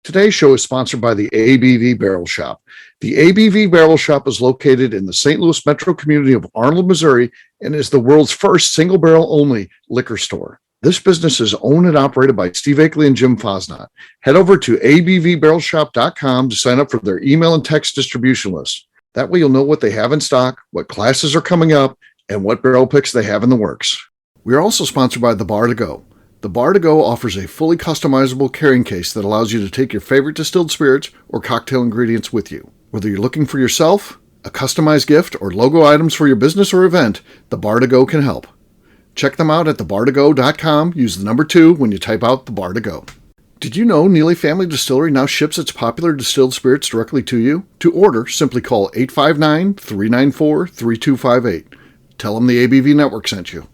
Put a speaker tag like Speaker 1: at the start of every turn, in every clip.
Speaker 1: Today's show is sponsored by the ABV Barrel Shop. The ABV Barrel Shop is located in the St. Louis metro community of Arnold, Missouri, and is the world's first single barrel only liquor store. This business is owned and operated by Steve Akeley and Jim Fosnot. Head over to abvbarrelshop.com to sign up for their email and text distribution list. That way you'll know what they have in stock, what classes are coming up, and what barrel picks they have in the works. We are also sponsored by The Bar to Go. The Bar to Go offers a fully customizable carrying case that allows you to take your favorite distilled spirits or cocktail ingredients with you. Whether you're looking for yourself, a customized gift, or logo items for your business or event, The Bar to Go can help. Check them out at thebar2go.com. Use the number 2 when you type out The Bar to Go. Did you know Neely Family Distillery now ships its popular distilled spirits directly to you? To order, simply call 859-394-3258. Tell them the ABV Network sent you.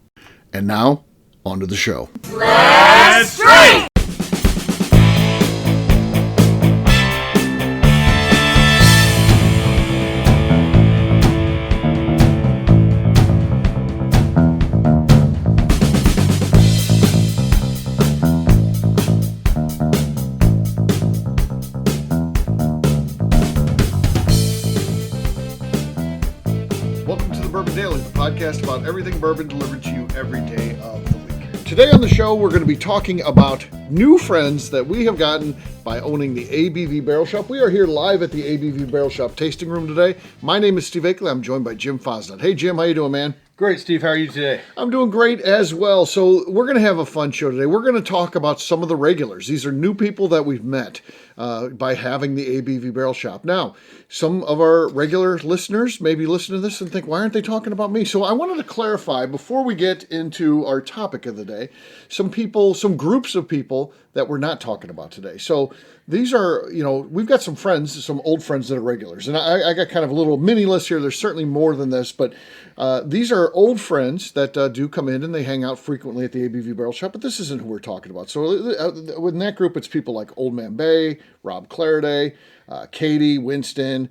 Speaker 1: And now, on to the show.
Speaker 2: Let's drink!
Speaker 1: Welcome to the Bourbon Daily, the podcast about everything bourbon delivered to you every day of the week. Today on the show, we're going to be talking about new friends that we have gotten by owning the ABV Barrel Shop. We are here live at the ABV Barrel Shop tasting room today. My name is Steve Akeley. I'm joined by Jim Fosnot. Hey, Jim, how you doing, man?
Speaker 3: Great, Steve. How are you today?
Speaker 1: I'm doing great as well. So we're going to have a fun show today. We're going to talk about some of the regulars. These are new people that we've met by having the ABV Barrel Shop. Now, some of our regular listeners maybe listen to this and think, why aren't they talking about me? So I wanted to clarify before we get into our topic of the day, some groups of people that we're not talking about today. So these are, we've got some friends, some old friends that are regulars. And I got kind of a little mini list here. There's certainly more than this, but these are old friends that do come in and they hang out frequently at the ABV Barrel Shop, but this isn't who we're talking about. So in that group, it's people like Old Man Bay, Rob Clariday, Katie, Winston,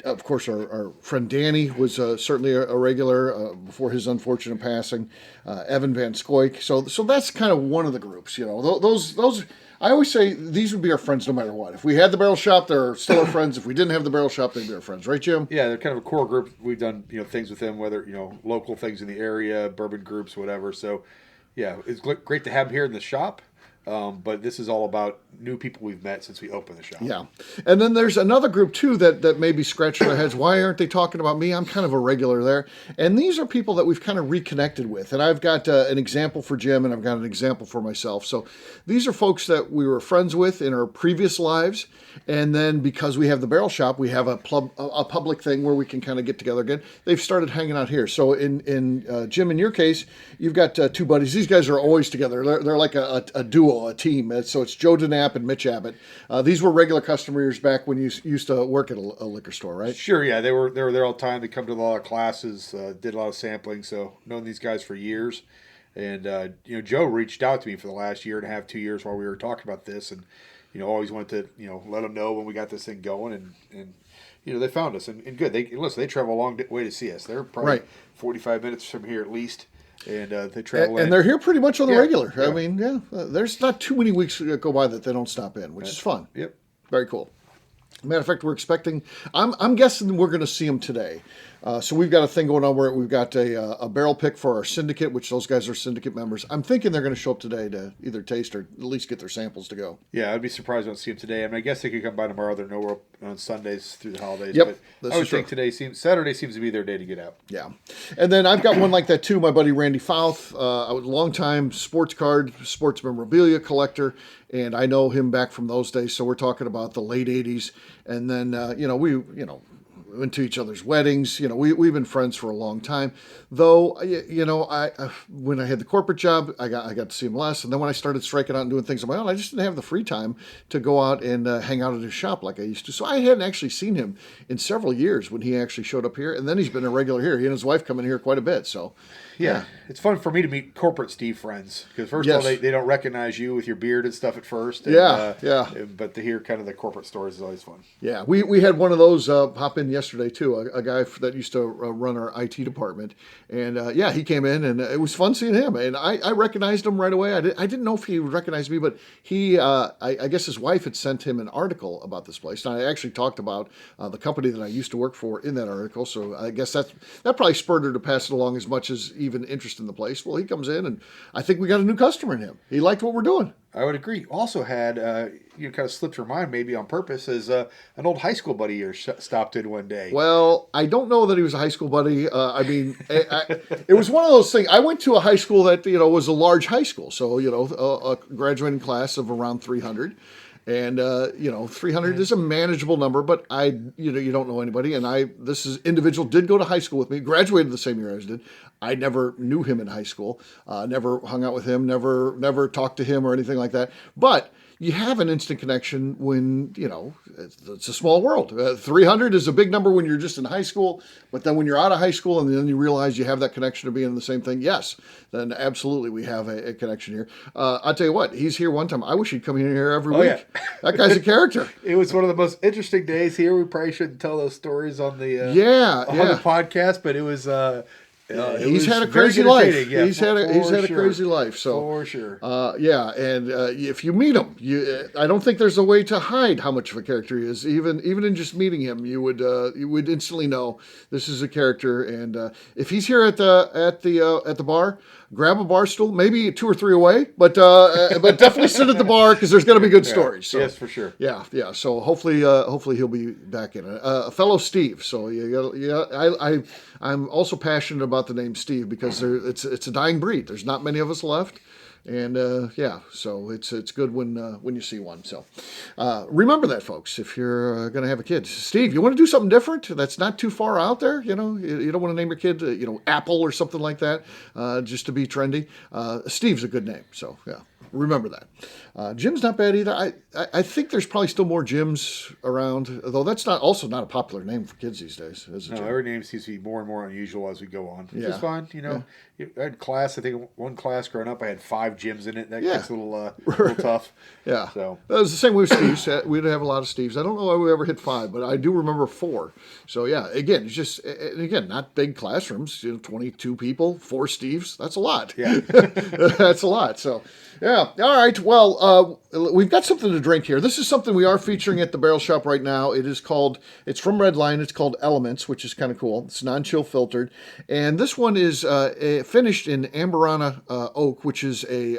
Speaker 1: of course, our friend Danny was certainly a regular before his unfortunate passing, Evan Van Scoik. So that's kind of one of the groups, those I always say these would be our friends no matter what. If we had the barrel shop, they're still our friends. If we didn't have the barrel shop, they'd be our friends. Right, Jim?
Speaker 3: Yeah, they're kind of a core group. We've done, things with them, whether, local things in the area, bourbon groups, whatever. So, yeah, it's great to have them here in the shop. But this is all about new people we've met since we opened the shop.
Speaker 1: Yeah. And then there's another group, too, that may be scratching their heads. Why aren't they talking about me? I'm kind of a regular there. And these are people that we've kind of reconnected with. And I've got an example for Jim, and I've got an example for myself. So these are folks that we were friends with in our previous lives. And then because we have the barrel shop, we have a public thing where we can kind of get together again. They've started hanging out here. So in Jim, in your case, you've got two buddies. These guys are always together. They're like a duo, a team. So it's Joe DeNapp and Mitch Abbott. These were regular customers back when you used to work at a liquor store, right?
Speaker 3: Sure, yeah. They were there all the time. They come to a lot of classes, did a lot of sampling. So known these guys for years. And, Joe reached out to me for the last year and a half, 2 years while we were talking about this. And, always wanted to, let them know when we got this thing going. And they found us. And good. They travel a long way to see us. They're probably 45 minutes from here at least. And they travel
Speaker 1: and they're here pretty much on the regular.
Speaker 3: Yeah.
Speaker 1: I mean, there's not too many weeks that go by that they don't stop in, which is fun.
Speaker 3: Yep.
Speaker 1: Very cool. Matter of fact, we're expecting, I'm guessing we're going to see them today. So we've got a thing going on where we've got a barrel pick for our syndicate, which those guys are syndicate members. I'm thinking they're going to show up today to either taste or at least get their samples to go.
Speaker 3: Yeah, I'd be surprised not to see them today. I mean, I guess they could come by tomorrow. They're nowhere on Sundays through the holidays.
Speaker 1: Yep,
Speaker 3: but I would think Saturday seems to be their day to get out.
Speaker 1: Yeah. And then I've got one like that too. My buddy Randy Fouth, I was a longtime sports memorabilia collector. And I know him back from those days. So we're talking about the late 80s. And then, we went to each other's weddings. We've been friends for a long time. Though, when I had the corporate job, I got to see him less. And then when I started striking out and doing things on my own, I just didn't have the free time to go out and hang out at his shop like I used to. So I hadn't actually seen him in several years when he actually showed up here. And then he's been a regular here. He and his wife come in here quite a bit. So,
Speaker 3: yeah. It's fun for me to meet corporate Steve friends. Because first of all, they don't recognize you with your beard and stuff at first. And,
Speaker 1: yeah.
Speaker 3: But to hear kind of the corporate stories is always fun.
Speaker 1: Yeah. We had one of those pop in yesterday. yesterday too. A guy that used to run our IT department, and yeah, he came in, and it was fun seeing him. And I recognized him right away. I didn't know if he would recognize me, but he, I guess his wife had sent him an article about this place. And I actually talked about the company that I used to work for in that article. So I guess that probably spurred her to pass it along as much as even interest in the place. Well, he comes in, and I think we got a new customer in him. He liked what we're doing.
Speaker 3: I would agree. Also had, kind of slipped your mind maybe on purpose, as an old high school buddy of yours stopped in one day.
Speaker 1: Well, I don't know that he was a high school buddy. I mean, it was one of those things. I went to a high school that, was a large high school. So, a graduating class of around 300. And, 300 is a manageable number, but you don't know anybody. And this individual did go to high school with me, graduated the same year as did. I never knew him in high school, never hung out with him, never talked to him or anything like that. But you have an instant connection when, it's a small world. 300 is a big number when you're just in high school, but then when you're out of high school and then you realize you have that connection to being in the same thing, yes, then absolutely we have a connection here. I'll tell you what, he's here one time. I wish he'd come in here every week. Yeah. That guy's a character.
Speaker 3: It was one of the most interesting days here. We probably shouldn't tell those stories on the the podcast, but it was...
Speaker 1: he's had a crazy life.
Speaker 3: Yeah,
Speaker 1: he's had a crazy life. So
Speaker 3: for sure.
Speaker 1: And if you meet him, I don't think there's a way to hide how much of a character he is. Even in just meeting him, you would instantly know this is a character. And if he's here at the bar, grab a bar stool, maybe 2 or 3 away, but definitely sit at the bar because there's going to be good stories. So,
Speaker 3: yes, for sure.
Speaker 1: Yeah. So hopefully he'll be back in it. A fellow Steve. So I'm also passionate about the name Steve because it's a dying breed. There's not many of us left. And so it's good when you see one. So remember that, folks, if you're going to have a kid. Steve, you want to do something different that's not too far out there? You don't want to name your kid, Apple or something like that, just to be trendy. Steve's a good name. So, yeah. Remember that. Jim's not bad either. I think there's probably still more Jims around, though that's not a popular name for kids these days. Is it, Jim?
Speaker 3: Every name seems to be more and more unusual as we go on. Which is fine. I had class. I think one class growing up, I had 5 Jims in it. That gets a little tough. Yeah. So
Speaker 1: that was the same way with Steve's. We didn't have a lot of Steve's. I don't know why we ever hit 5, but I do remember 4. So yeah, again, it's just not big classrooms. 22 people, 4 Steves. That's a lot. Yeah, that's a lot. So. Yeah. All right. Well, we've got something to drink here. This is something we are featuring at the Barrel Shop right now. It's from Red Line. It's called Elements, which is kind of cool. It's non-chill filtered. And this one is finished in Amburana oak, which is a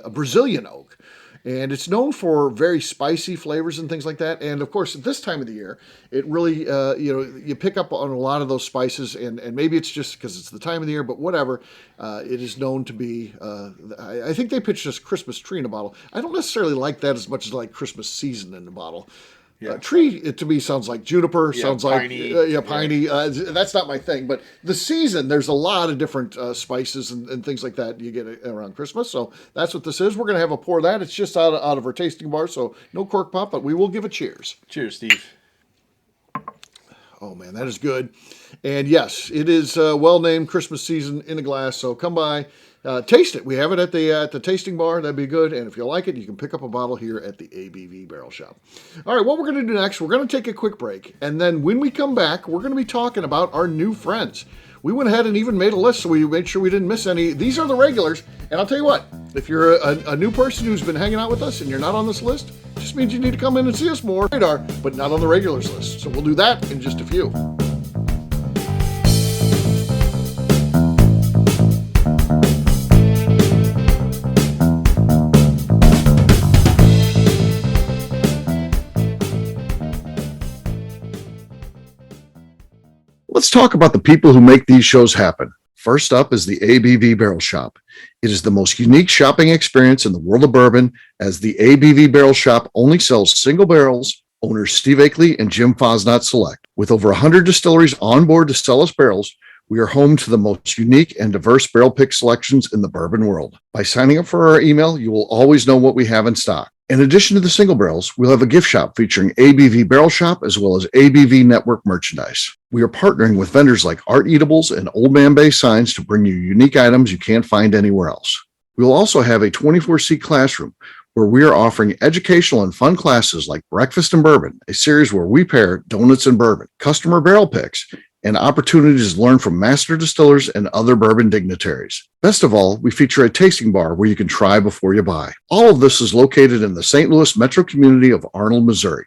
Speaker 1: Brazilian oak. And it's known for very spicy flavors and things like that. And of course, at this time of the year, it really, you pick up on a lot of those spices. And maybe it's just because it's the time of the year, but whatever. It is known to be, I think they pitched us Christmas tree in a bottle. I don't necessarily like that as much as I like Christmas season in a bottle. Yeah. Tree, to me, sounds like juniper, sounds
Speaker 3: piney.
Speaker 1: Like piney. That's not my thing. But the season, there's a lot of different spices and things like that you get around Christmas. So that's what this is. We're going to have a pour of that. It's just out of our tasting bar, so no cork pop, but we will give a cheers.
Speaker 3: Cheers, Steve.
Speaker 1: Oh, man, that is good. And yes, it is well-named Christmas season in a glass, so come by. Taste it. We have it at the tasting bar. That'd be good. And if you like it, you can pick up a bottle here at the ABV Barrel Shop. All right, what we're going to do next, we're going to take a quick break. And then when we come back, we're going to be talking about our new friends. We went ahead and even made a list so we made sure we didn't miss any. These are the regulars. And I'll tell you what, if you're a new person who's been hanging out with us and you're not on this list, it just means you need to come in and see us more. Radar, but not on the regulars list. So we'll do that in just a few. Let's talk about the people who make these shows happen. First up is the ABV Barrel Shop. It is the most unique shopping experience in the world of bourbon, as the ABV Barrel Shop only sells single barrels. Owners Steve Akeley and Jim Fosnot select. With over 100 distilleries on board to sell us barrels, we are home to the most unique and diverse barrel pick selections in the bourbon world. By signing up for our email, you will always know what we have in stock. In addition to the single barrels, we'll have a gift shop featuring ABV Barrel Shop as well as ABV Network merchandise. We are partnering with vendors like Art Eatables and Old Man Bay Signs to bring you unique items you can't find anywhere else. We will also have a 24-seat classroom where we are offering educational and fun classes like Breakfast and Bourbon, a series where we pair donuts and bourbon, customer barrel picks, and opportunities to learn from master distillers and other bourbon dignitaries. Best of all, we feature a tasting bar where you can try before you buy. All of this is located in the St. Louis metro community of Arnold, Missouri.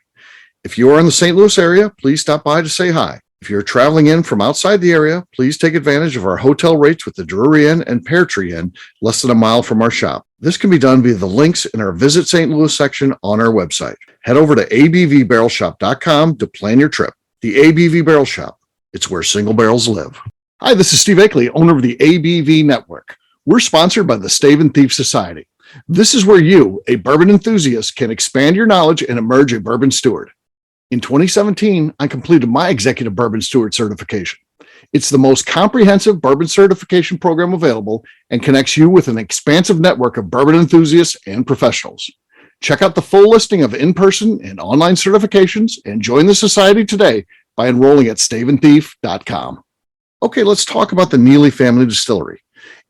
Speaker 1: If you are in the St. Louis area, please stop by to say hi. If you're traveling in from outside the area, please take advantage of our hotel rates with the Drury Inn and Pear Tree Inn, less than a mile from our shop. This can be done via the links in our Visit St. Louis section on our website. Head over to abvbarrelshop.com to plan your trip. The ABV Barrel Shop. It's where single barrels live. Hi, this is Steve Akeley, owner of the ABV Network. We're sponsored by the Stave and Thief Society. This is where you, a bourbon enthusiast, can expand your knowledge and emerge a bourbon steward. In 2017, I completed my Executive Bourbon Steward certification. It's the most comprehensive bourbon certification program available and connects you with an expansive network of bourbon enthusiasts and professionals. Check out the full listing of in-person and online certifications and join the society today by enrolling at staveandthief.com. Okay, let's talk about the Neely Family Distillery.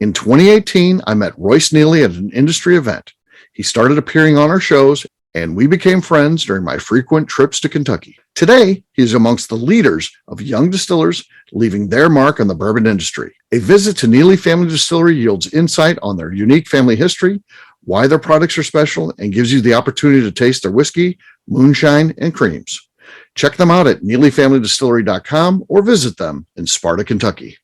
Speaker 1: In 2018, I met Royce Neely at an industry event. He started appearing on our shows, and we became friends during my frequent trips to Kentucky. Today, he is amongst the leaders of young distillers leaving their mark on the bourbon industry. A visit to Neely Family Distillery yields insight on their unique family history, why their products are special, and gives you the opportunity to taste their whiskey, moonshine, and creams. Check them out at NeelyFamilyDistillery.com or visit them in Sparta, Kentucky.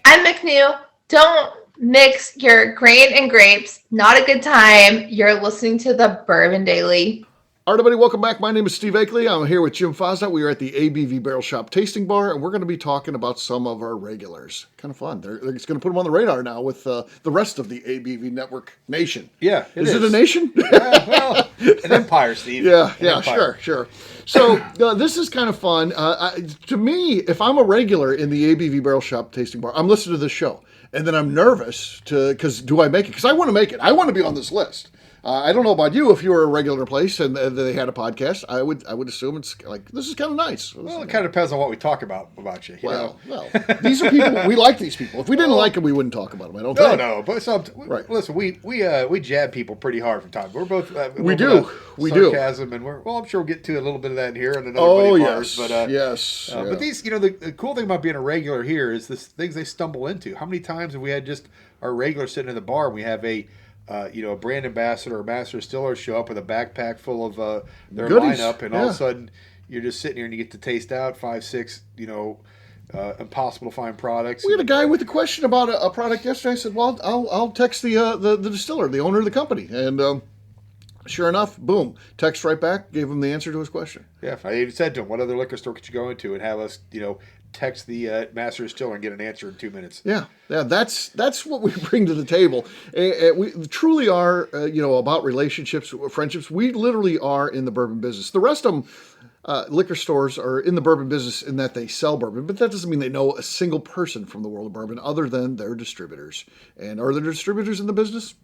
Speaker 2: I'm MacLeod. Don't mix your grain and grapes. Not a good time. You're listening to the Bourbon Daily.
Speaker 1: All right, everybody, welcome back. My name is Steve Akeley. I'm here with Jim Fosnett. We are at the ABV Barrel Shop Tasting Bar, and we're going to be talking about some of our regulars. Kind of fun. It's going to put them on the radar now with the rest of the ABV Network nation.
Speaker 3: Yeah,
Speaker 1: is it a nation?
Speaker 3: Yeah, well, an empire, Steve.
Speaker 1: Yeah,
Speaker 3: Empire.
Speaker 1: sure. So this is kind of fun. To me, if I'm a regular in the ABV Barrel Shop Tasting Bar, I'm listening to this show, and then I'm nervous because do I make it? Because I want to make it. I want to be on this list. I don't know about you. If you were a regular place and they had a podcast, I would assume it's like this is kind of nice.
Speaker 3: Well, it kind of depends on what we talk about you.
Speaker 1: Well, these are people we like. These people. If we didn't like them, we wouldn't talk about them. I don't think.
Speaker 3: No. But
Speaker 1: right.
Speaker 3: Listen, we jab people pretty hard from time. We're both
Speaker 1: we do
Speaker 3: sarcasm, and I'm sure we'll get to a little bit of that in here and another
Speaker 1: yes,
Speaker 3: but
Speaker 1: yes.
Speaker 3: But these, the cool thing about being a regular here is the things they stumble into. How many times have we had just our regular sitting in the bar and we have a brand ambassador or master distiller show up with a backpack full of their
Speaker 1: goodies.
Speaker 3: lineup, and all of a sudden you're just sitting here and you get to taste out 5, 6, impossible to find products.
Speaker 1: We had a guy with a question about a product yesterday. I said, "Well, I'll text the distiller, the owner of the company," and sure enough, boom, text right back, gave him the answer to his question.
Speaker 3: Yeah, I even said to him, "What other liquor store could you go into and have us, text the master distiller and get an answer in 2 minutes?"
Speaker 1: Yeah, that's what we bring to the table. We truly are, about relationships, friendships. We literally are in the bourbon business. The rest of them, liquor stores, are in the bourbon business in that they sell bourbon, but that doesn't mean they know a single person from the world of bourbon other than their distributors. And are the distributors in the business?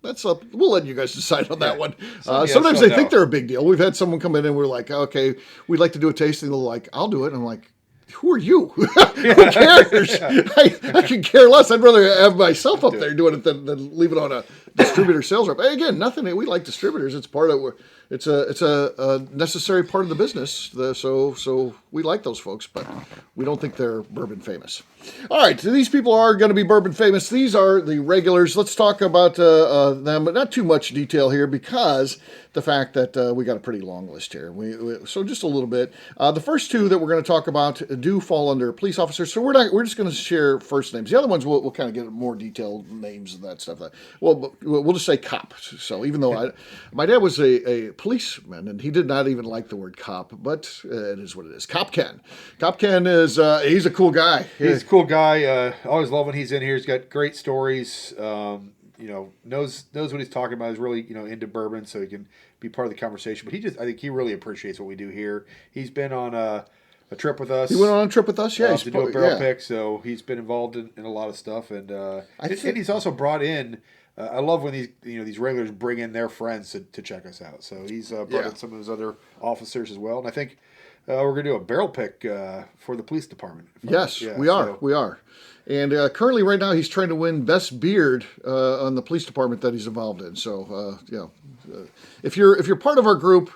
Speaker 1: That's up. We'll let you guys decide on that one. Sometimes they think they're a big deal. We've had someone come in and we're like, "Okay, we'd like to do a tasting." They're like, "I'll do it." And I'm like, "Who are you? Who cares? I can care less. I'd rather have myself up there doing it than leave it on a distributor sales rep." Hey, again, nothing. We like distributors. It's part of it's a necessary part of the business. So we like those folks, but we don't think they're bourbon famous. All right, so these people are going to be bourbon famous. These are the regulars. Let's talk about them, but not too much detail here because the fact that we got a pretty long list here. So just a little bit. The first two that we're going to talk about do fall under police officers. So we're just going to share first names. The other ones we'll kind of get more detailed names and that stuff. Well, we'll just say cop. So even though my dad was a policeman and he did not even like the word cop, but it is what it is. Cop Ken. Cop Ken is he's a cool guy.
Speaker 3: He's a cool guy. Always love when he's in here. He's got great stories. Knows what he's talking about. He's really into bourbon, so he can be part of the conversation. But I think he really appreciates what we do here. He's been on a trip with us.
Speaker 1: He went on a trip with us, yeah.
Speaker 3: To do a barrel pick, so he's been involved in a lot of stuff, and he's also brought in I love when these regulars bring in their friends to check us out. So he's brought in some of his other officers as well, and I think we're going to do a barrel pick for the police department.
Speaker 1: Yes, we are. And currently, right now, he's trying to win Best Beard on the police department that he's involved in. So, if you're part of our group,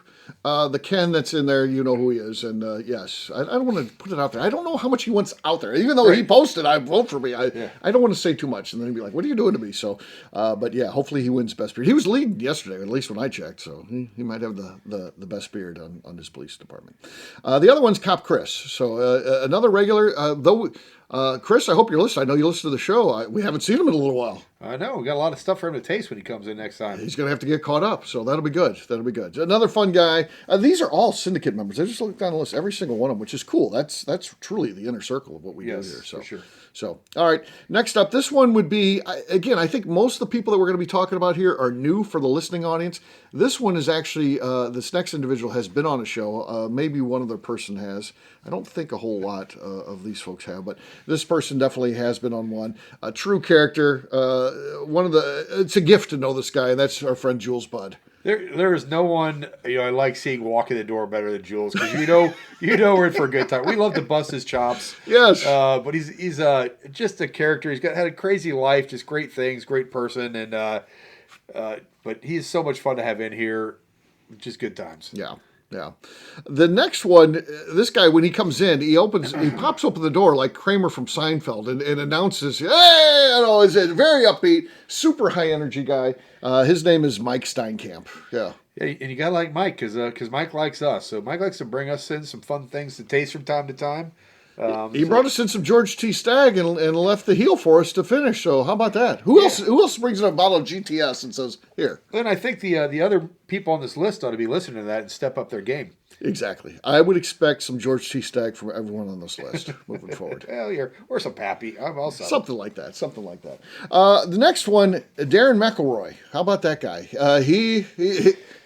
Speaker 1: the Ken that's in there, you know who he is. And yes, I don't want to put it out there. I don't know how much he wants out there. Even though he posted, I vote for me. I don't want to say too much, and then he'd be like, "What are you doing to me?" So, but yeah, hopefully he wins Best Beard. He was leading yesterday, at least when I checked. So he might have the best beard on his police department. The other one's Cop Chris. So another regular, though. Chris, I hope you're listening. I know you listen to the show. We haven't seen him in a little while.
Speaker 3: I know. We got a lot of stuff for him to taste when he comes in next time.
Speaker 1: He's going to have to get caught up, so that'll be good. Another fun guy. These are all syndicate members. I just looked down the list, every single one of them, which is cool. That's truly the inner circle of what we do here. So,
Speaker 3: for sure.
Speaker 1: So, all right. Next up, this one would be, again, I think most of the people that we're going to be talking about here are new for the listening audience. This one is actually, this next individual has been on a show. Maybe one other person has. I don't think a whole lot of these folks have, but this person definitely has been on one. A true character. It's a gift to know this guy, and that's our friend Jules Budd.
Speaker 3: There is no one I like seeing walk in the door better than Jules, because you know we're in for a good time. We love to bust his chops.
Speaker 1: Yes,
Speaker 3: but he's just a character. He's had a crazy life, just great things, great person, and but he's so much fun to have in here. Just good times.
Speaker 1: Yeah. The next one, this guy, when he comes in, he pops open the door like Kramer from Seinfeld and announces, "Hey!" He's a very upbeat, super high energy guy. His name is Mike Steinkamp. Yeah.
Speaker 3: Yeah, and you gotta like Mike, because Mike likes us. So Mike likes to bring us in some fun things to taste from time to time.
Speaker 1: He brought us in some George T. Stagg and left the heel for us to finish. So how about that? Who else brings in a bottle of GTS and says, "Here"?
Speaker 3: Then I think the other people on this list ought to be listening to that and step up their game.
Speaker 1: Exactly. I would expect some George T. Stagg from everyone on this list moving forward.
Speaker 3: Hell, or some Pappy. I'll sell
Speaker 1: something like that. The next one, Darren McElroy. How about that guy?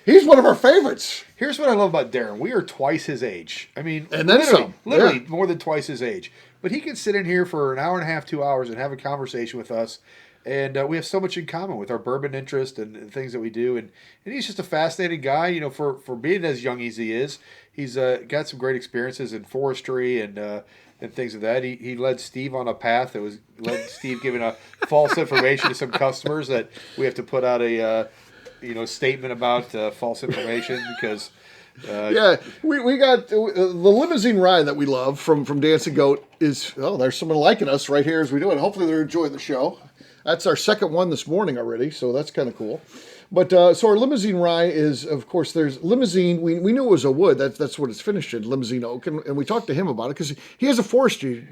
Speaker 1: He's one of our favorites.
Speaker 3: Here's what I love about Darren. We are twice his age. I mean,
Speaker 1: and then
Speaker 3: literally more than twice his age. But he can sit in here for an hour and a half, 2 hours, and have a conversation with us. And we have so much in common with our bourbon interest and things that we do. And he's just a fascinating guy. For being as young as he is, he's got some great experiences in forestry and things of that. He led Steve on a path that led Steve giving a false information to some customers that we have to put out a statement about false information because.
Speaker 1: We got the limousine ride that we love from Dancing Goat is, there's someone liking us right here as we do it. Hopefully they're enjoying the show. That's our second one this morning already, so that's kind of cool. But so our limousine rye is, of course, there's limousine. We knew it was a wood. That's what it's finished in, limousine oak. And we talked to him about it because he has a forestry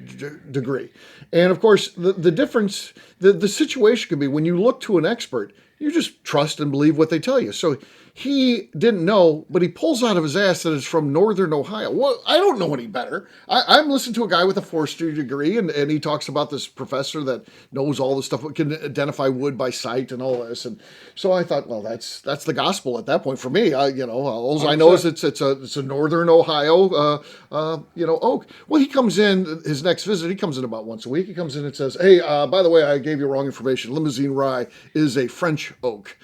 Speaker 1: degree. And, of course, the difference, the situation can be when you look to an expert, you just trust and believe what they tell you. So he didn't know, but he pulls out of his ass that it's from Northern Ohio. Well, I don't know any better. I'm listening to a guy with a forestry degree, and he talks about this professor that knows all this stuff, can identify wood by sight and all this. And so I thought, well, that's the gospel at that point for me. All I know is it's a Northern Ohio, oak. Well, he comes in, his next visit, he comes in about once a week. He comes in and says, "Hey, by the way, I gave you wrong information. Limousine rye is a French oak."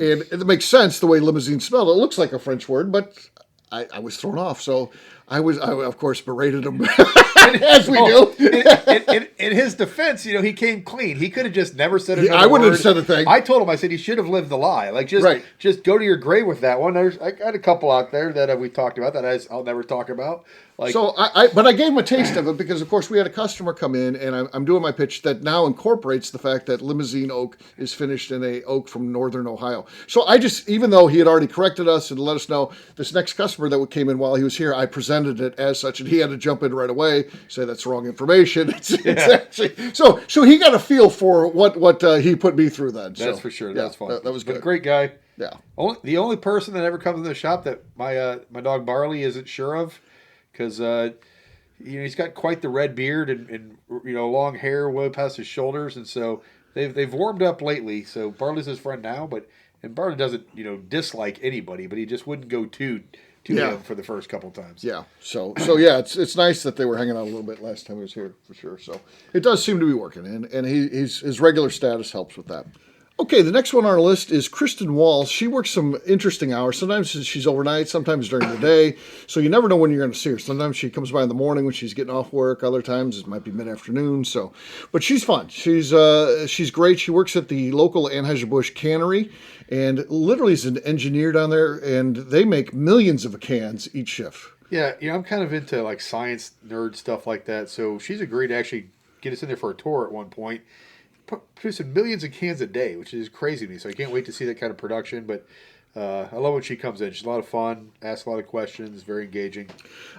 Speaker 1: And it makes sense the way limousine spelled. It looks like a French word, but I was thrown off. So I of course, berated him as we do.
Speaker 3: In his defense, he came clean. He could have just never said another
Speaker 1: I wouldn't
Speaker 3: word.
Speaker 1: have said a thing.
Speaker 3: I told him, I said, he should have lived the lie. Like, just go to your grave with that one. I got a couple out there that we talked about that I'll never talk about.
Speaker 1: So but I gave him a taste of it because, of course, we had a customer come in, and I'm doing my pitch that now incorporates the fact that limousine oak is finished in a oak from Northern Ohio. So I just, even though he had already corrected us and let us know, this next customer that came in while he was here, I presented it as such, and he had to jump in right away, say that's wrong information. It's actually, so he got a feel for what he put me through then.
Speaker 3: That's for sure. That's fun.
Speaker 1: That was good.
Speaker 3: But a great guy.
Speaker 1: Yeah.
Speaker 3: The only person that ever comes into the shop that my dog Barley isn't sure of, because he's got quite the red beard and long hair way past his shoulders, and so they've warmed up lately. So Barley's his friend now, and Barley doesn't dislike anybody, but he just wouldn't go to him for the first couple times.
Speaker 1: Yeah. So yeah, it's nice that they were hanging out a little bit last time he was here for sure. So it does seem to be working, and his regular status helps with that. Okay, the next one on our list is Kristen Walls. She works some interesting hours. Sometimes she's overnight, sometimes during the day. So you never know when you're going to see her. Sometimes she comes by in the morning when she's getting off work. Other times it might be mid-afternoon. So, but she's fun. She's great. She works at the local Anheuser-Busch cannery and literally is an engineer down there. And they make millions of cans each shift.
Speaker 3: Yeah, I'm kind of into like science nerd stuff like that. So she's agreed to actually get us in there for a tour at one point. Producing millions of cans a day, which is crazy to me. So I can't wait to see that kind of production. But I love when she comes in. She's a lot of fun, asks a lot of questions, very engaging.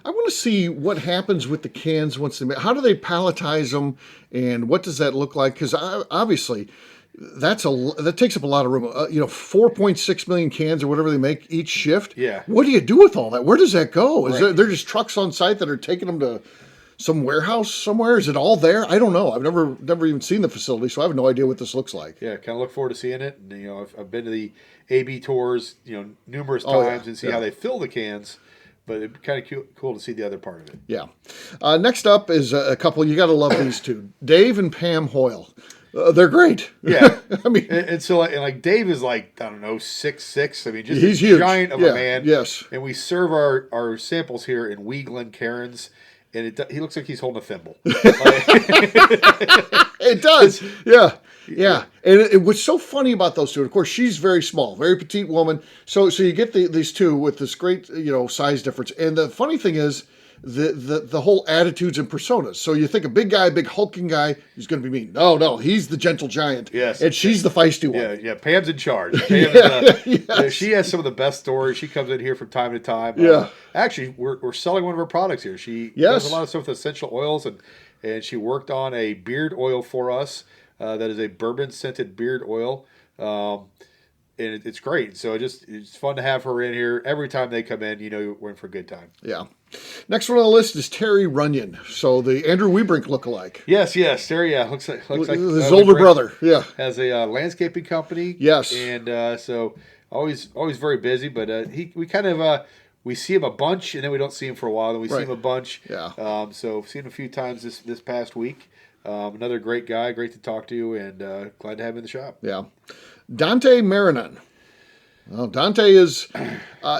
Speaker 1: I want to see what happens with the cans once they make. How do they palletize them, and what does that look like? Because obviously, that takes up a lot of room. 4.6 million cans or whatever they make each shift.
Speaker 3: Yeah.
Speaker 1: What do you do with all that? Where does that go?
Speaker 3: Right.
Speaker 1: There just trucks on site that are taking them to some warehouse somewhere? Is it all there? I don't know. I've never even seen the facility, so I have no idea what this looks like.
Speaker 3: Yeah, kind of look forward to seeing it. And, I've been to the AB tours, numerous times and see how they fill the cans. But it'd be kind of cool to see the other part of it.
Speaker 1: Yeah. Next up is a couple. You got to love these two, Dave and Pam Hoyle. They're great.
Speaker 3: Yeah,
Speaker 1: I mean,
Speaker 3: and so like Dave is like, I don't know, 6'6". I mean, just
Speaker 1: he's
Speaker 3: a
Speaker 1: huge.
Speaker 3: giant of a man.
Speaker 1: Yes.
Speaker 3: And we serve our samples here in Wee Glen Cairns, and he looks like he's holding a thimble.
Speaker 1: It does. Yeah. Yeah. And what's so funny about those two, of course, she's very small, very petite woman. So you get these two with this great, size difference. And the funny thing is the whole attitudes and personas. So you think a big guy, big hulking guy, he's going to be mean. No, he's the gentle giant.
Speaker 3: Yes.
Speaker 1: And she's the feisty one.
Speaker 3: Yeah. Pam's in charge.
Speaker 1: Yes.
Speaker 3: She has some of the best stories. She comes in here from time to time.
Speaker 1: Yeah.
Speaker 3: Actually, we're selling one of her products here. She does a lot of stuff with essential oils, and she worked on a beard oil for us. That is a bourbon scented beard oil. And it's great. So it's fun to have her in here. Every time they come in, we're in for a good time.
Speaker 1: Yeah. Next one on the list is Terry Runyon. So the Andrew Webrink lookalike.
Speaker 3: Yes. Terry, looks like
Speaker 1: his older brother. Yeah.
Speaker 3: Has a landscaping company.
Speaker 1: Yes.
Speaker 3: And so always very busy. But we kind of we see him a bunch, and then we don't see him for a while. Then we see him a bunch.
Speaker 1: Yeah.
Speaker 3: So I've seen him a few times this past week. Another great guy, great to talk to, and glad to have him in the shop.
Speaker 1: Yeah. Dante Marinan. Well, Dante is,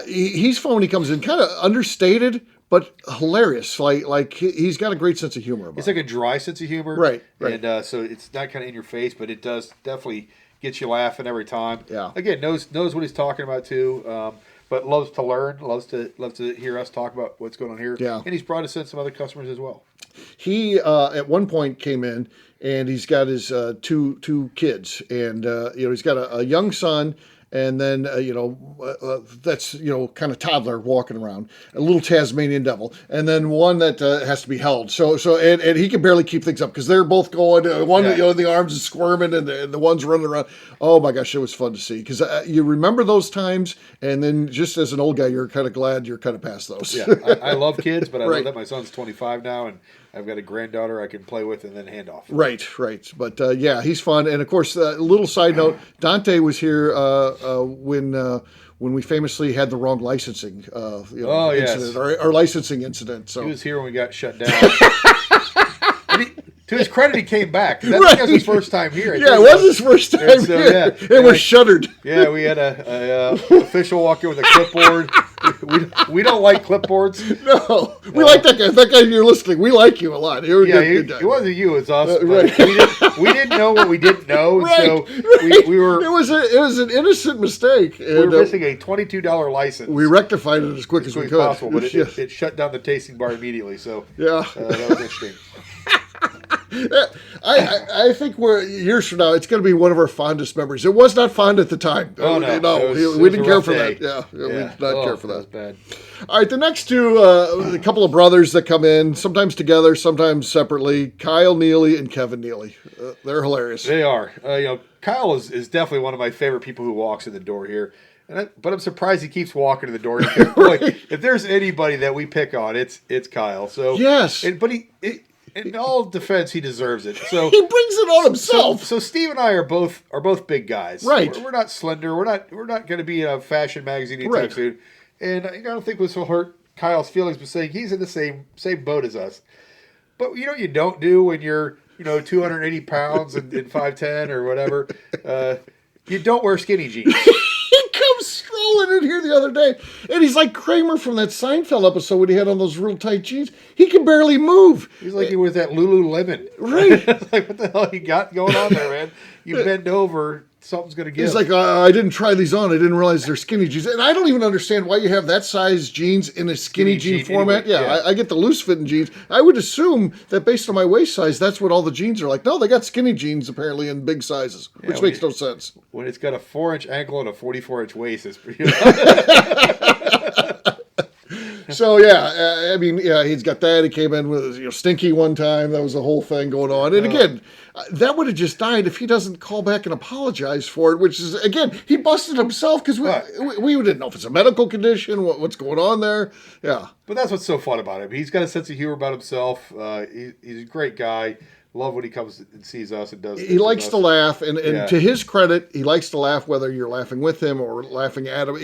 Speaker 1: he's fun when he comes in, kind of understated, but hilarious. Like he's got a great sense of humor.
Speaker 3: It's like a dry sense of humor.
Speaker 1: Right.
Speaker 3: And so it's not kind of in your face, but it does definitely get you laughing every time.
Speaker 1: Yeah.
Speaker 3: Again, knows what he's talking about too. But loves to learn, loves to hear us talk about what's going on here.
Speaker 1: Yeah.
Speaker 3: And he's brought us in some other customers as well.
Speaker 1: He at one point came in and he's got his two kids, and he's got a young son. And then, that's, kind of toddler walking around, a little Tasmanian devil. And then one that has to be held. So and he can barely keep things up because they're both going, one, the arms is squirming and the one's running around. Oh my gosh, it was fun to see because you remember those times. And then just as an old guy, you're kind of glad you're kind of past those.
Speaker 3: Yeah, I love kids, but I love that my son's 25 now and I've got a granddaughter I can play with and then hand off.
Speaker 1: Right. But he's fun. And of course, a little side note, Dante was here when we famously had the wrong licensing incident, our licensing incident. So
Speaker 3: he was here when we got shut down. To his credit, he came back. That was his first time here.
Speaker 1: It was his first time here. It was shuttered.
Speaker 3: Yeah, we had a official walk in with a clipboard. We don't like clipboards.
Speaker 1: No, we like that guy. That guy, you're listening. We like you a lot.
Speaker 3: It wasn't you. It was us.
Speaker 1: Right.
Speaker 3: We didn't know what we didn't know.
Speaker 1: Right.
Speaker 3: So we were.
Speaker 1: It was an innocent mistake.
Speaker 3: We were missing a $22 license.
Speaker 1: We rectified it as quick as we could.
Speaker 3: Possible, but it shut down the tasting bar immediately. So that was interesting.
Speaker 1: I think years from now, it's going to be one of our fondest memories. It was not fond at the time.
Speaker 3: Oh, no.
Speaker 1: We didn't care for
Speaker 3: day.
Speaker 1: that. Yeah, we did not care for that.
Speaker 3: Was bad.
Speaker 1: All right, the next two, a couple of brothers that come in, sometimes together, sometimes separately. Kyle Neely and Kevin Neely. They're hilarious.
Speaker 3: They are. Kyle is definitely one of my favorite people who walks in the door here. But I'm surprised he keeps walking in the door. Boy, if there's anybody that we pick on, it's Kyle. So
Speaker 1: yes,
Speaker 3: but in all defense, he deserves it. So
Speaker 1: he brings it on himself.
Speaker 3: So Steve and I are both big guys.
Speaker 1: Right.
Speaker 3: We're not slender. We're not going to be in a fashion magazine anytime soon. And I don't think this will hurt Kyle's feelings by saying he's in the same boat as us. But you don't do when you're 280 pounds and 5'10" or whatever. You don't wear skinny jeans.
Speaker 1: He comes strolling in here the other day, and he's like Kramer from that Seinfeld episode when he had on those real tight jeans. He can barely move.
Speaker 3: He's like he was that Lululemon.
Speaker 1: Right.
Speaker 3: It's like, what the hell you got going on there, man? You bend over, something's going to give.
Speaker 1: He's like, I didn't try these on. I didn't realize they're skinny jeans. And I don't even understand why you have that size jeans in a skinny jean format.
Speaker 3: Anyway,
Speaker 1: yeah. I get the loose fitting jeans. I would assume that based on my waist size, that's what all the jeans are like. No, they got skinny jeans apparently in big sizes, which makes no sense.
Speaker 3: When it's got a 4-inch ankle and a 44-inch waist, it's pretty.
Speaker 1: So yeah, I mean, yeah, he's got that. He came in with stinky one time. That was the whole thing going on. And again, that would have just died if he doesn't call back and apologize for it. Which is again, he busted himself because we didn't know if it's a medical condition, what's going on there. Yeah,
Speaker 3: but that's what's so fun about him. He's got a sense of humor about himself. He's a great guy. Love when he comes and sees us and does.
Speaker 1: He likes to laugh, and to his credit, he likes to laugh whether you're laughing with him or laughing at him.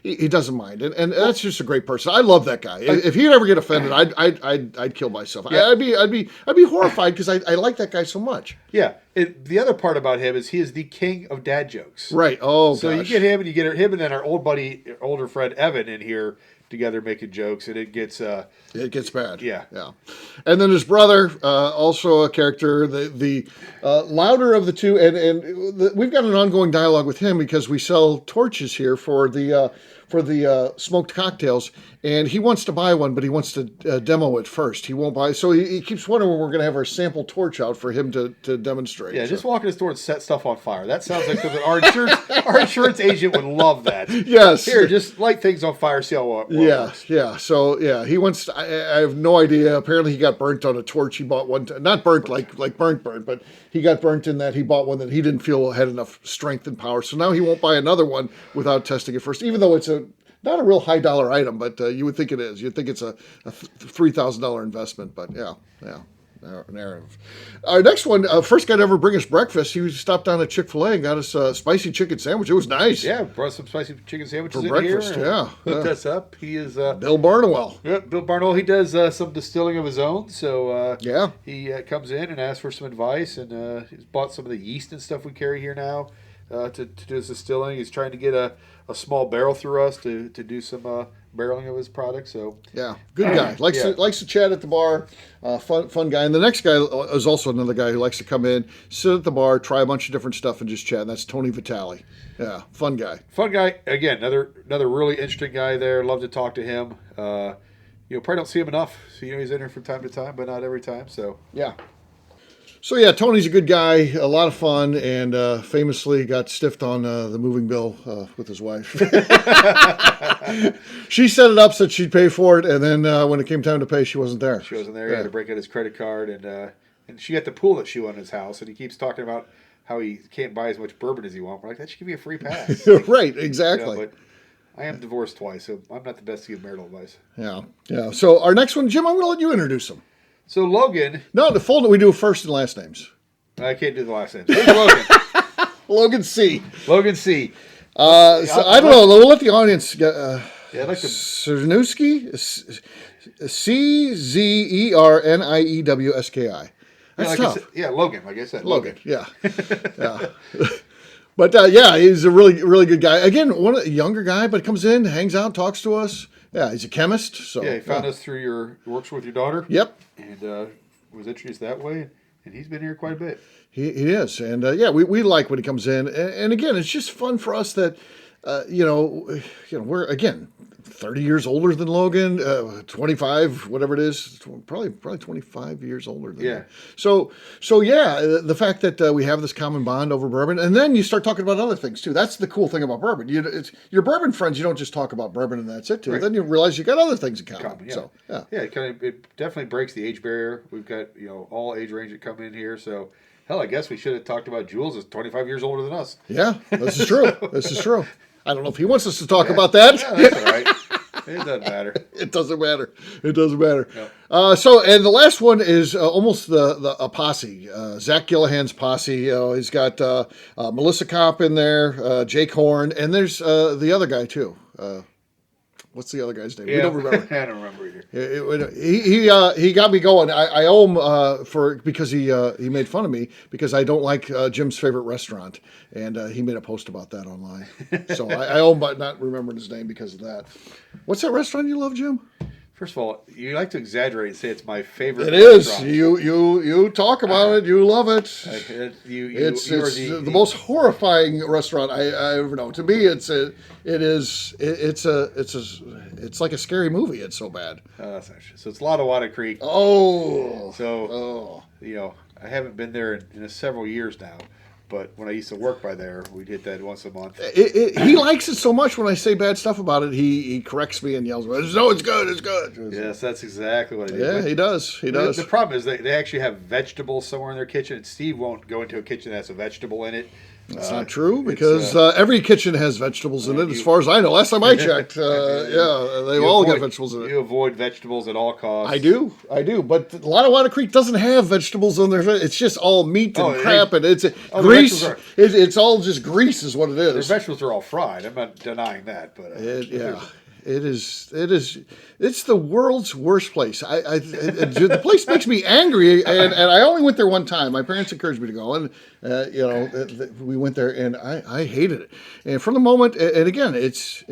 Speaker 1: He doesn't mind, and that's just a great person. I love that guy. If he'd ever get offended, I'd kill myself. Yeah. I'd be horrified because I like that guy so much.
Speaker 3: Yeah. The other part about him is he is the king of dad jokes.
Speaker 1: Right. Oh,
Speaker 3: so
Speaker 1: gosh.
Speaker 3: you get him, and you get him, and then our older friend Evan in here together making jokes, and it gets
Speaker 1: bad.
Speaker 3: Yeah.
Speaker 1: And then his brother, also a character, the louder of the two, and we've got an ongoing dialogue with him because we sell torches here for the smoked cocktails, and he wants to buy one, but he wants to demo it first. He won't buy, so he keeps wondering when we're going to have our sample torch out for him to demonstrate.
Speaker 3: Yeah, just walk in the store and set stuff on fire. That sounds like something our insurance agent would love that.
Speaker 1: Yes.
Speaker 3: Here, just light things on fire, see how it works.
Speaker 1: Yeah. So yeah, he wants. I have no idea. Apparently, he got burnt on a torch. He bought one, not burnt like burnt, but he got burnt in that he bought one that he didn't feel had enough strength and power. So now he won't buy another one without testing it first, even though it's not a real high dollar item, but you would think it is. You'd think it's a $3,000 investment, but yeah. Narrative. Our next one, first guy to ever bring us breakfast. He stopped down at Chick-fil-A and got us a spicy chicken sandwich. It was nice.
Speaker 3: Yeah, brought some spicy chicken sandwiches
Speaker 1: for
Speaker 3: in
Speaker 1: breakfast.
Speaker 3: here.
Speaker 1: Yeah,
Speaker 3: hooked us up. He is
Speaker 1: Bill Barnwell.
Speaker 3: Yeah, Bill Barnwell. He does some distilling of his own. So he comes in and asks for some advice, and he's bought some of the yeast and stuff we carry here now to do his distilling. He's trying to get a small barrel through us to do some barreling of his product. So
Speaker 1: yeah, good guy. Likes to chat at the bar. Fun guy. And the next guy is also another guy who likes to come in, sit at the bar, try a bunch of different stuff, and just chat. And that's Tony Vitale. Yeah, fun guy.
Speaker 3: Again, another really interesting guy there. Love to talk to him. Probably don't see him enough. So he's in here from time to time, but not every time. So
Speaker 1: yeah. So yeah, Tony's a good guy, a lot of fun, and famously got stiffed on the moving bill with his wife. She set it up so she'd pay for it, and then when it came time to pay, she wasn't there.
Speaker 3: She wasn't there. He had to break out his credit card, and she got the pool that she won in his house, and he keeps talking about how he can't buy as much bourbon as he wants. We're like, that should give you a free pass.
Speaker 1: Right, exactly.
Speaker 3: But I am divorced twice, so I'm not the best to give marital advice.
Speaker 1: Yeah. So our next one, Jim, I'm going to let you introduce him.
Speaker 3: So Logan.
Speaker 1: No, the full we do first and last names.
Speaker 3: I can't do the last names. Who's Logan?
Speaker 1: Logan C.
Speaker 3: Logan C.
Speaker 1: I don't know. We'll let the audience get.
Speaker 3: I'd like to.
Speaker 1: Czerniewski, Czerniewski. That's tough.
Speaker 3: Logan. Like I said,
Speaker 1: Logan. Yeah. But he's a really, really good guy. Again, a younger guy, but comes in, hangs out, talks to us. Yeah, he's a chemist. So
Speaker 3: he found us through works with your daughter.
Speaker 1: Yep.
Speaker 3: And was introduced that way, and he's been here quite a bit.
Speaker 1: He is, and we like when he comes in, and again, it's just fun for us that we're again 30 years older than Logan, 25, whatever it is, probably 25 years older than him. So the fact that we have this common bond over bourbon, and then you start talking about other things too. That's the cool thing about bourbon. It's your bourbon friends. You don't just talk about bourbon and that's it too. Right. Then you realize you got other things in common. So
Speaker 3: it definitely breaks the age barrier. We've got all age range that come in here. So hell, I guess we should have talked about Jules is 25 years older than us.
Speaker 1: Yeah, this is true. This is true. I don't know if he wants us to talk about that.
Speaker 3: Yeah, that's all right. It doesn't matter.
Speaker 1: It doesn't matter.
Speaker 3: Yep.
Speaker 1: And the last one is almost a posse. Zach Gillihan's posse. He's got Melissa Kopp in there, Jake Horn, and there's the other guy too. What's the other guy's name? We don't remember.
Speaker 3: I don't remember either.
Speaker 1: He got me going. I owe him because he made fun of me because I don't like Jim's favorite restaurant, and he made a post about that online. So I owe him by not remembering his name because of that. What's that restaurant you love, Jim?
Speaker 3: First of all, you like to exaggerate and say it's my favorite.
Speaker 1: It is.
Speaker 3: restaurant.
Speaker 1: You talk about it. You love it.
Speaker 3: It's
Speaker 1: the most horrifying restaurant I ever know. To me, it's like a scary movie. It's so bad.
Speaker 3: That's not true. So it's a lot of Water Creek.
Speaker 1: Oh.
Speaker 3: So I haven't been there in several years now. But when I used to work by there, we'd hit that once a month.
Speaker 1: He likes it so much when I say bad stuff about it, he corrects me and yells, "No, it's good, it's good."
Speaker 3: Yes, that's exactly what I do.
Speaker 1: Yeah, he does. He does.
Speaker 3: The problem is they actually have vegetables somewhere in their kitchen. Steve won't go into a kitchen that has a vegetable in it.
Speaker 1: That's not true because every kitchen has vegetables in it, as far as I know. Last time I checked, they've all got vegetables in it.
Speaker 3: You avoid vegetables at all costs.
Speaker 1: I do. But a lot of Water Creek doesn't have vegetables in there. It's just all meat and crap, and it's grease. It's all just grease, is what it is.
Speaker 3: Their vegetables are all fried. I'm not denying that, but
Speaker 1: It is. It's the world's worst place. The place makes me angry, and I only went there one time. My parents encouraged me to go, and we went there, and I hated it. And from the moment, and again, it's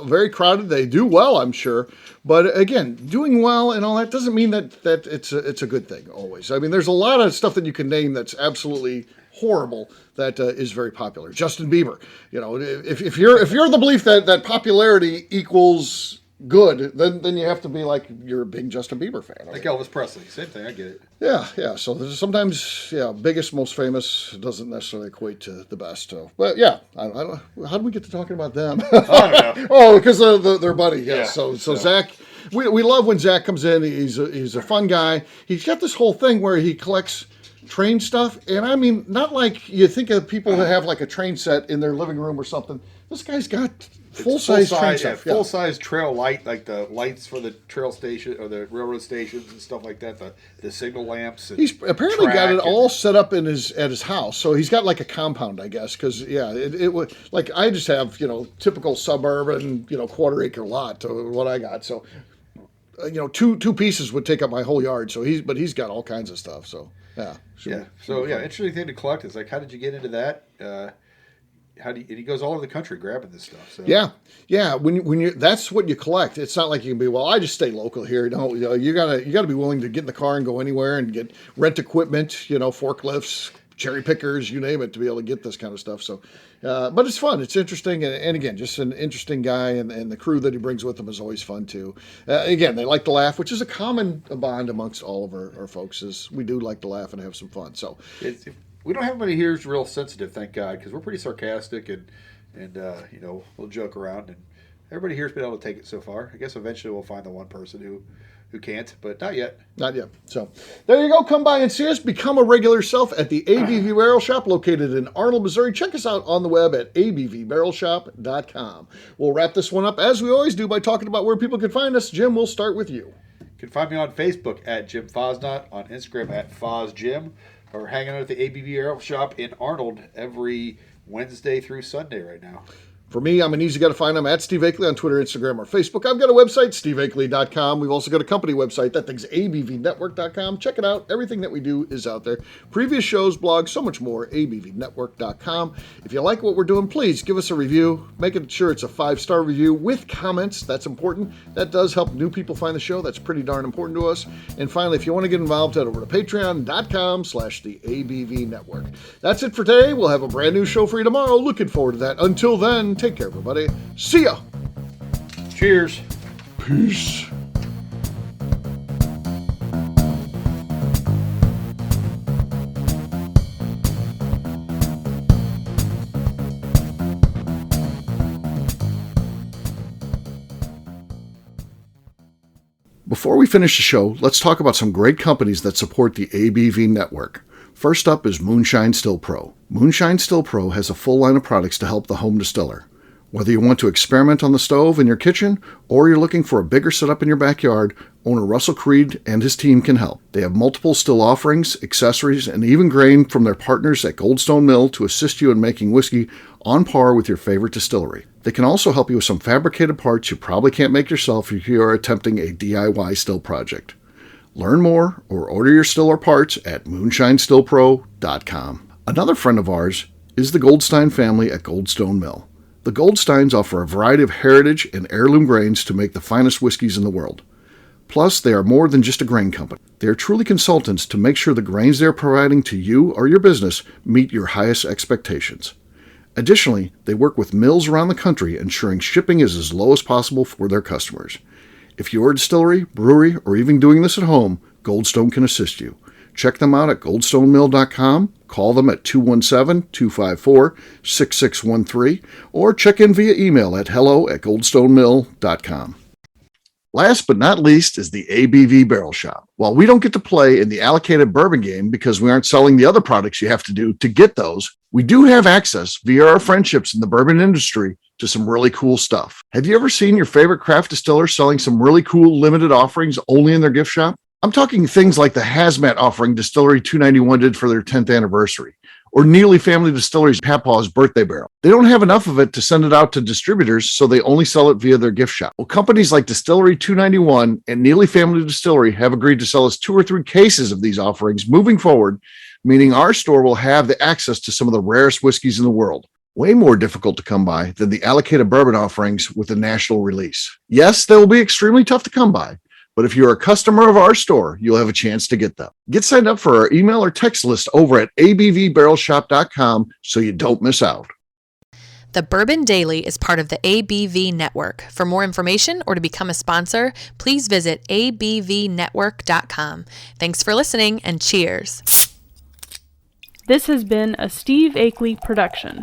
Speaker 1: very crowded. They do well, I'm sure, but again, doing well and all that doesn't mean that it's a good thing always. I mean, there's a lot of stuff that you can name that's absolutely horrible that is very popular. Justin Bieber, if you're the belief that popularity equals good, then you have to be like you're a big Justin Bieber fan.
Speaker 3: Like Elvis Presley, same thing. I get it.
Speaker 1: Yeah. So there's sometimes, biggest, most famous doesn't necessarily equate to the best. So, but yeah, I don't. How do we get to talking about them?
Speaker 3: I don't know.
Speaker 1: Oh, because they're buddy. Yeah.
Speaker 3: Yeah.
Speaker 1: So Zach, we love when Zach comes in. He's a fun guy. He's got this whole thing where he collects train stuff, and I mean, not like you think of people that have like a train set in their living room or something. This guy's got full-size train stuff.
Speaker 3: Full-size trail light, like the lights for the trail station or the railroad stations and stuff like that. The signal lamps. And
Speaker 1: he's apparently got it all set up at his house, so he's got like a compound, I guess. Because it would, like, I just have typical suburban quarter-acre lot to what I got. So two pieces would take up my whole yard. So he's got all kinds of stuff. So yeah.
Speaker 3: So interesting thing to collect is like, how did you get into that? And he goes all over the country grabbing this stuff. So.
Speaker 1: Yeah. When you that's what you collect. It's not like you can be, well, I just stay local here. No, you gotta be willing to get in the car and go anywhere and rent equipment. Forklifts, cherry pickers, you name it, to be able to get this kind of stuff. So, but it's fun. It's interesting, and again, just an interesting guy, and the crew that he brings with him is always fun too. Again, they like to laugh, which is a common bond amongst all of our folks. Is we do like to laugh and have some fun. So.
Speaker 3: We don't have anybody here who's real sensitive, thank God, because we're pretty sarcastic and we'll joke around, and everybody here's been able to take it so far. I guess eventually we'll find the one person who can't, but not yet.
Speaker 1: Not yet. So there you go. Come by and see us. Become a regular self at the ABV Barrel Shop located in Arnold, Missouri. Check us out on the web at abvbarrelshop.com. We'll wrap this one up as we always do by talking about where people can find us. Jim, we'll start with you.
Speaker 3: You can find me on Facebook at Jim Fosnot, on Instagram at FosJim. We're hanging out at the ABV Barrel Shop in Arnold every Wednesday through Sunday right now.
Speaker 1: For me, I'm an easy guy to find. I'm at Steve Akeley on Twitter, Instagram, or Facebook. I've got a website, steveakeley.com. We've also got a company website. That thing's abvnetwork.com. Check it out. Everything that we do is out there. Previous shows, blogs, so much more, abvnetwork.com. If you like what we're doing, please give us a review. Make sure it's a 5-star review with comments. That's important. That does help new people find the show. That's pretty darn important to us. And finally, if you want to get involved, head over to patreon.com/the ABV Network. That's it for today. We'll have a brand new show for you tomorrow. Looking forward to that. Until then, take care, everybody. See ya.
Speaker 3: Cheers.
Speaker 1: Peace. Before we finish the show, let's talk about some great companies that support the ABV network. First up is Moonshine Still Pro. Moonshine Still Pro has a full line of products to help the home distiller. Whether you want to experiment on the stove in your kitchen or you're looking for a bigger setup in your backyard, owner Russell Creed and his team can help. They have multiple still offerings, accessories, and even grain from their partners at Goldstone Mill to assist you in making whiskey on par with your favorite distillery. They can also help you with some fabricated parts you probably can't make yourself if you are attempting a DIY still project. Learn more or order your still or parts at moonshinestillpro.com. Another friend of ours is the Goldstein family at Goldstone Mill. The Goldsteins offer a variety of heritage and heirloom grains to make the finest whiskeys in the world. Plus, they are more than just a grain company. They are truly consultants to make sure the grains they are providing to you or your business meet your highest expectations. Additionally, they work with mills around the country, ensuring shipping is as low as possible for their customers. If you're a distillery, brewery, or even doing this at home, Goldstone can assist you. Check them out at goldstonemill.com, call them at 217-254-6613, or check in via email at hello@goldstonemill.com. Last but not least is the ABV Barrel Shop. While we don't get to play in the allocated bourbon game because we aren't selling the other products you have to do to get those, we do have access via our friendships in the bourbon industry to some really cool stuff. Have you ever seen your favorite craft distiller selling some really cool limited offerings only in their gift shop? I'm talking things like the hazmat offering Distillery 291 did for their 10th anniversary, or Neely Family Distillery's Papaw's birthday barrel. They don't have enough of it to send it out to distributors, so they only sell it via their gift shop. Well, companies like Distillery 291 and Neely Family Distillery have agreed to sell us 2 or 3 cases of these offerings moving forward, meaning our store will have the access to some of the rarest whiskeys in the world. Way more difficult to come by than the allocated bourbon offerings with a national release. Yes, they will be extremely tough to come by, but if you're a customer of our store, you'll have a chance to get them. Get signed up for our email or text list over at abvbarrelshop.com so you don't miss out.
Speaker 4: The Bourbon Daily is part of the ABV Network. For more information or to become a sponsor, please visit abvnetwork.com. Thanks for listening and cheers.
Speaker 5: This has been a Steve Akeley production.